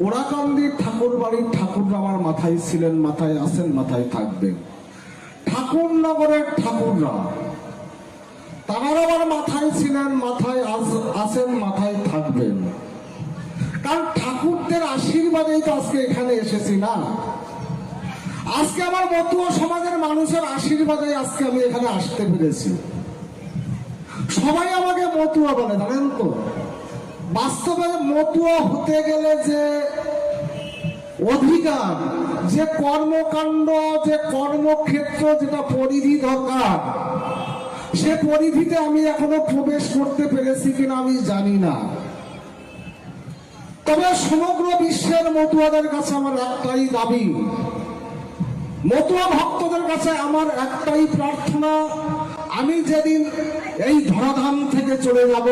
ওরাকান্দির ঠাকুর বাড়ির ঠাকুররা আমার মাথায় ছিলেন, মাথায় আছেন, মাথায় থাকবেন। ঠাকুরনগরের ঠাকুররা তারা আমার মাথায় ছিলেন, মাথায় আছেন, মাথায় থাকবেন। কারণ ঠাকুরদের আশীর্বাদেই তো আজকে এখানে এসেছি না। আজকে আমার মতুয়া সমাজের মানুষের আশীর্বাদে আজকে আমি এখানে আসতে পেরেছি। সবাই আমাকে মতুয়া বলে, জানেন তো। বাস্তবে মতুয়া হতে গেলে যে অধিকার, যে কর্মকাণ্ড, যে কর্মক্ষেত্র, যেটা পরিধি দরকার, সে পরিধিতে আমি এখনো প্রবেশ করতে পেরেছি কিনা আমি জানি না। তবে সমগ্র বিশ্বের মতুয়াদের কাছে আমার একটাই দাবি, মতুয়া ভক্তদের কাছে আমার একটাই প্রার্থনা, আমি যেদিন এই ধরাধাম থেকে চলে যাব,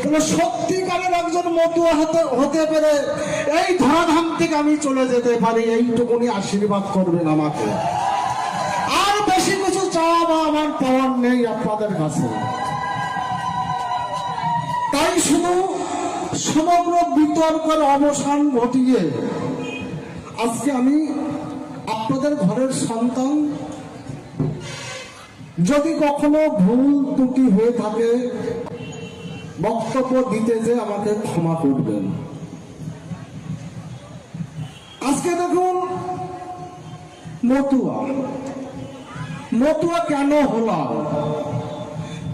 তাহলে সত্যিকারের একজন মতুয়া হতে পেরে এই ধরাধাম থেকে আমি চলে যেতে পারি, এইটুকুনি আশীর্বাদ করবেন আমাকে। আর বেশি কিছু চাওয়া বা আমার পাওয়ার নেই আপনাদের কাছে। তাই শুধু সমগ্র বিতর্কের অবসান ঘটিয়ে আজকে আমি আপনাদের ঘরের সন্তান, যদি কখনো ভুল ত্রুটি হয়ে থাকে বক্তব্য দিতে যে আমাকে ক্ষমা করবেন। আজকে দেখুন, মতুয়া কেন হলাম,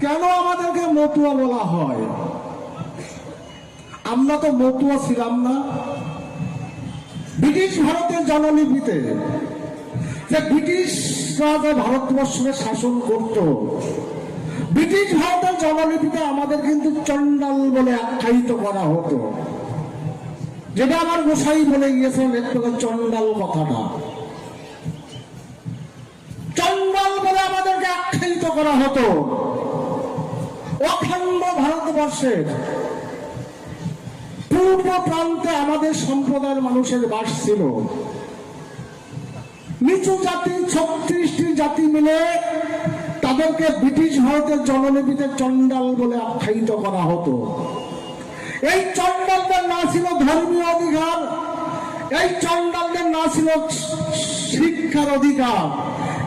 কেন আমাদেরকে মতুয়া বলা হয়? আমরা তো মতুয়া ছিলাম না। ব্রিটিশ ভারতের জনলিপিতে যে ব্রিটিশরা যে ভারতবর্ষকে শাসন করত, ব্রিটিশ ভারতের জনলিপিতে আমাদের কিন্তু চন্ডাল বলে আখ্যায়িত করা হতো। যেটা আমার গোসাই বলে গিয়েছেন একটু, চন্ডাল কথাটা, চন্ডাল বলে আমাদেরকে আখ্যায়িত করা হতো। অখণ্ড ভারতবর্ষের পূর্ব প্রান্তে আমাদের সম্প্রদায়ের মানুষের বাস ছিল। নিচু জাতি 36টি জাতি মিলে তাদেরকে ব্রিটিশ ভারতের জনলিপিতে চন্ডাল বলে আখ্যায়িত করা হতো। এই চন্ডালদের না ছিল ধর্মীয় অধিকার, এই চন্ডালদের না ছিল শিক্ষার অধিকার,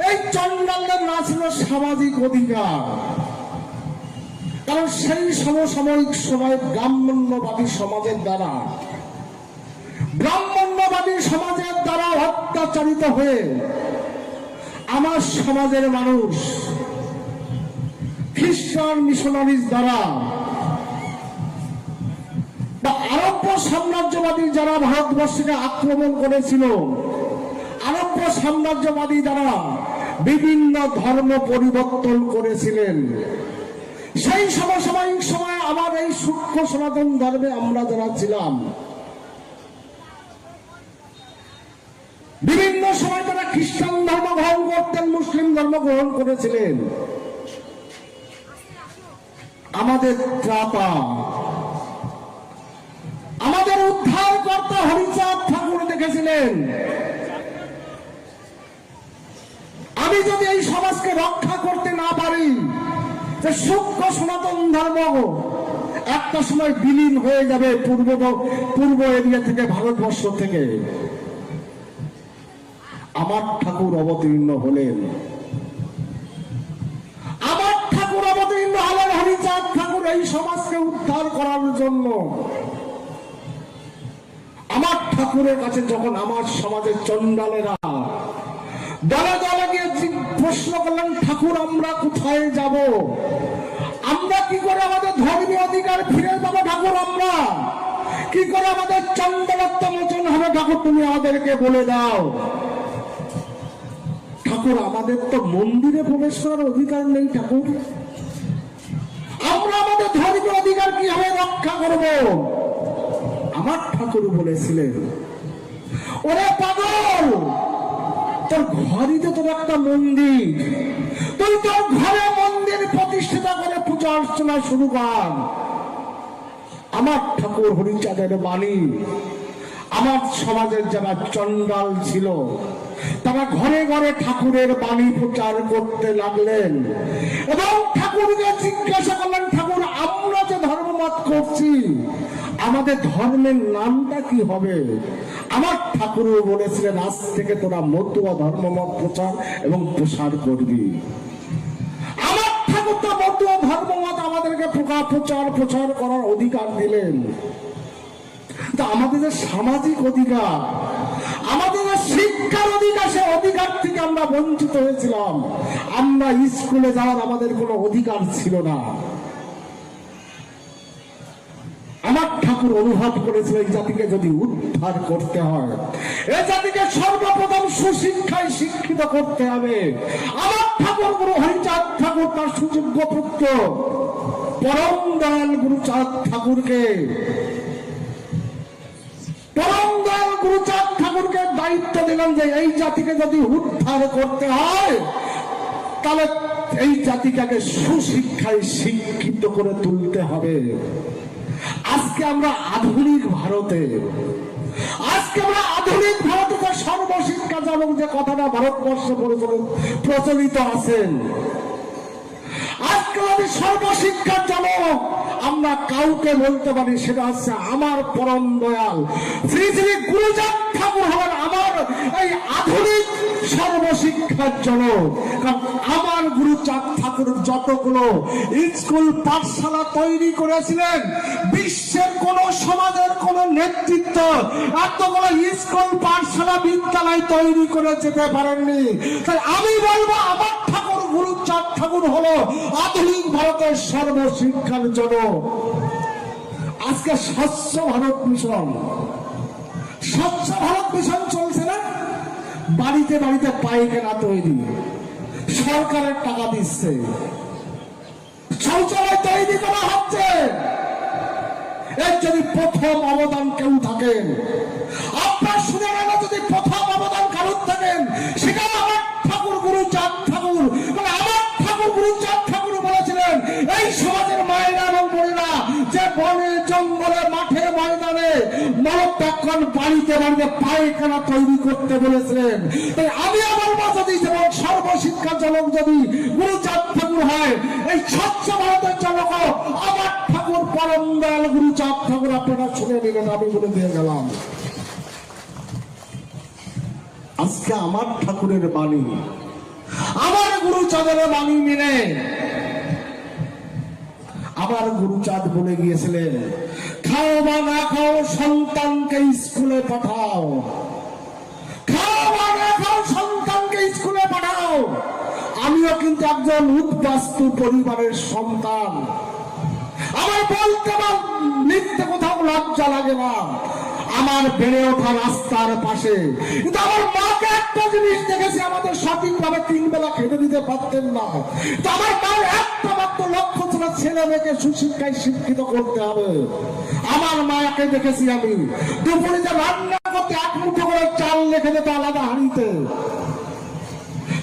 এই চন্ডালদের না ছিল সামাজিক অধিকার। কারণ সেই সমসাময়িক সময়ে ব্রাহ্মণ্যবাদী সমাজের দ্বারা অত্যাচারিত হয়ে আমার সমাজের মানুষ খ্রিস্টান মিশনারিজ দ্বারা বা আরব্য সাম্রাজ্যবাদী যারা ভারতবর্ষকে আক্রমণ করেছিল, আরব্য সাম্রাজ্যবাদী দ্বারা বিভিন্ন ধর্ম পরিবর্তন করেছিলেন। সেই সমসাময়িক সময়ে আমার এই সূক্ষ্ম সনাতন ধর্মে আমরা যারা ছিলাম, বিভিন্ন সময় তারা খ্রিস্টান ধর্ম গ্রহণ করতেন, মুসলিম ধর্ম গ্রহণ করেছিলেন। আমাদের ত্রাতা, আমাদের উদ্ধারকর্তা হরিচাঁদ ঠাকুর দেখেছিলেন, আমি যদি এই সমাজকে রক্ষা করতে না পারি, যে সূক্ষ্ম সনাতন ধর্ম একটা সময় বিলীন হয়ে যাবে পূর্ব এরিয়া থেকে, ভারতবর্ষ থেকে। আমার ঠাকুর অবতীর্ণ হলেন, হরিচাঁদ ঠাকুর এই সমাজকে উদ্ধার করার জন্য। আমার ঠাকুরের কাছে যখন আমার সমাজের চন্ডালেরা দলে দলে গিয়ে প্রশ্ন করলেন, ঠাকুর আমরা কোথায় যাব, আমরা কি করে আমাদের ধর্মীয় অধিকার ফিরে পাবো, ঠাকুর আমরা কি করে আমাদের চন্ডালত্ব মোচন হবে, ঠাকুর তুমি আমাদেরকে বলে দাও। ঠাকুর আমাদের তো মন্দিরে প্রবেশ করার অধিকার নেই, ঠাকুর আমরা আমাদের ধর্মীয় অধিকার কিভাবে রক্ষা করব? আমার ঠাকুর বলেছিলেন, ওরে পাগল, তোর ঘরই তো তোর একটা মন্দির, তুই তোর ঘরে মন্দির প্রতিষ্ঠা করে পূজা অর্চনা শুরু কর। আমার ঠাকুর হরিচাঁদের বাণী আমার সমাজের যারা চন্ডাল ছিল তারা ঘরে ঘরে ঠাকুরের বাণী প্রচার করতে লাগলেন এবং ঠাকুরকে জিজ্ঞাসা করলেন, ঠাকুর আমরা যে ধর্মমত করছি আমাদের ধর্মের নামটা কি হবে? আমার ঠাকুর বলেছিলেন, আজ থেকে তোরা মতুয়া ধর্মমত প্রচার এবং প্রসার করবি। আমার ঠাকুর তো মতুয়া ধর্মমত আমাদেরকে প্রচার করার অধিকার দিলেন। তা আমাদের যে সামাজিক অধিকার, আমাদের যে শিক্ষার অধিকার, সে অধিকার থেকে আমরা বঞ্চিত হয়েছিলাম। আমরা স্কুলে যাওয়ার আমাদের কোনো অধিকার ছিল না। আমার ঠাকুর অনুভব করেছিল, এই জাতিকে যদি উদ্ধার করতে হয়, এই জাতিকে সর্বপ্রথম সুশিক্ষায় শিক্ষিত করতে হবে। আমার ঠাকুর গুরু হরিচাঁদ ঠাকুর তার সুযোগ্য পুত্র পরম দয়াল গুরুচাঁদ ঠাকুরকে দায়িত্ব দিলেন যে এই জাতিকে যদি উদ্ধার করতে হয়, তাহলে এই জাতিকে আগে সুশিক্ষায় শিক্ষিত করে তুলতে হবে। আজকে আমরা আধুনিক ভারতে, সর্বশিক্ষা জনক যে কথাটা ভারতবর্ষে প্রচলিত আছেন, আজকে যদি সর্বশিক্ষার জনক আমরা কাউকে বলতে পারি, সেটা হচ্ছে আমার পরম দয়াল শ্রী শ্রী গুরুচাঁদ ঠাকুর হলেন আমার এই আধুনিক সর্বশিক্ষার জনক। কারণ আমার গুরুচাঁদ ঠাকুর যতগুলো স্কুল পাঠশালা তৈরি করেছিলেন, বিশ্বের কোন সমাজের কোন নেতৃত্ব এতগুলো স্কুল পাঠশালা বিদ্যালয় তৈরি করে যেতে পারেননি। তাই আমি বলবো, আমার ঠাকুর গুরুচাঁদ ঠাকুর হলো আধুনিক ভারতের সর্বশিক্ষার জনক। আজকে স্বচ্ছ ভারত মিশন চলছে না? বাড়িতে বাড়িতে পায়খানা তৈরি, সরকারের টাকা দিচ্ছে, শৌচালয় তৈরি করা হচ্ছে। এর যদি প্রথম অবদান কেউ থাকেন, আপনার শুনে গেল, যদি প্রথম অবদান কারণ থাকেন, সেটা আমার ঠাকুর গুরুচাঁদ ঠাকুর। মানে আমার ঠাকুর গুরুচাঁদ ঠাকুর বলেছিলেন, এই সমাজের মায়েরা এবং বোনেরা যে বনে জঙ্গলে মাঠে ময়দানে মলত্যাগ বাড়িতে বাড়িতে পায়খানা তৈরি করতে বলেছিলেন। তাই আমি আমার মা যদি যেমন সর্বশিক্ষা জনক যদি গুরুচাঁদ ঠাকুর হয়, এই স্বচ্ছ ভারতের জনক আমার ঠাকুর পরম দয়াল গুরুচাঁদ ঠাকুর। আপনারা শুনে নিলেন, আমি বলে দিয়ে গেলাম। আজকে আমার ঠাকুরের বাণী, আমার গুরুচাঁদের বাণী মেনে আমার গুরুচাঁদ বলে গিয়েছিলেন, খাও বা না খাও সন্তানকে স্কুলে পাঠাও, খাও বা না খাও সন্তানকে স্কুলে পাঠাও। আমিও কিন্তু একজন উদ্বাস্তু পরিবারের সন্তান। আমার বলতে বা লিখতে কোথাও লজ্জা লাগে না। আমার বেড়ে ওঠা রাস্তার পাশে, কিন্তু আমার মাকে একটা জিনিস দেখেছি, আমাদের সঠিকভাবে 3 বেলা খেতে দিতে পারতেন না। তো আমার মার একটা মাত্র লক্ষ্য ছিল, ছেলে মেয়েকে সুশিক্ষায় শিক্ষিত করতে হবে। আমার মাকে দেখেছি আমি দুপুরে যে রান্না করতে 1 মুঠো করে চাল রেখে যেত আলাদা হাঁড়িতে।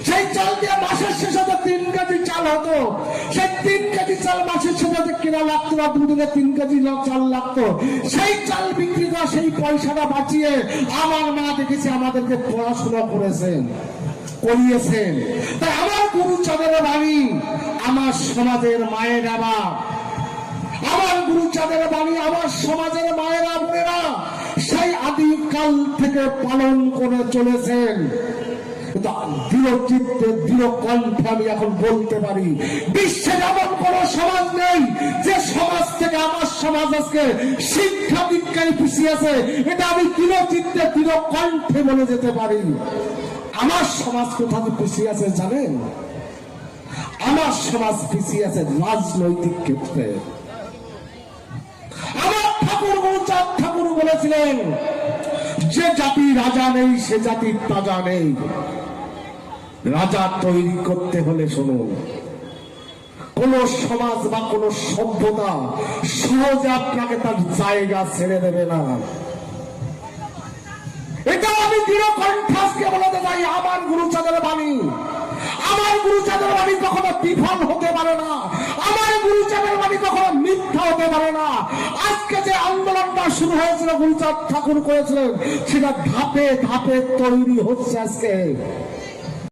সেই চাল দিয়ে মাসের শেষে 3 কেজি চাল হতো। সেই 3 কেজি চাল মাসের শেষে কেনা লাগতো না, 2 দিনে 3 কেজি চাল লাগতো। সেই চাল বিক্রি করা সেই পয়সাটা বাঁচিয়ে আমার মা দেখেছি আমাদেরকে পড়াশোনা করিয়েছেন। তাই আমার গুরুচাঁদের বাণী আমার সমাজের মায়েরা, আমার গুরুচাঁদের বাণী আমার সমাজের মায়েরা বোনেরা সেই আদিকাল থেকে পালন করে চলেছেন। দৃঢ় চিত্তে দৃঢ় কণ্ঠে আমি এখন বলতে পারি, বিশ্বের এমন কোন সমাজ নেই যে সমাজ থেকে আমার সমাজ আজকে শিক্ষা দীক্ষায় পিছিয়ে আছে। এটা আমি দৃঢ় চিত্তে দৃঢ় কণ্ঠে বলে যেতে পারি। আমার সমাজ কোথাও পিছিয়ে আছে জানেন? আমার সমাজ পিছিয়ে আছে রাজনৈতিক ক্ষেত্রে। আমার ঠাকুর গুরুচাঁদ ঠাকুর বলেছিলেন, যে জাতি রাজা নেই সে জাতির তাজা নেই। রাজা তৈরি করতে হলে শুনুন, কোন সমাজ বা কোন সভ্যতা সহজে আপনাকে তার জায়গা ছেড়ে দেবে না। এটা আমি দৃঢ় কণ্ঠে বলতে চাই। আমার গুরুচাঁদের বাণী, আমার গুরুচাঁদের বাণী কখনো বিফল হতে পারে না। আমার গুরুচাঁদের বাণী কখনো মিথ্যা হতে পারে না। আজকে যে আন্দোলনটা শুরু হয়েছিল গুরুচাঁদ ঠাকুর করেছিলেন, সেটা ধাপে ধাপে তৈরি হচ্ছে। আজকে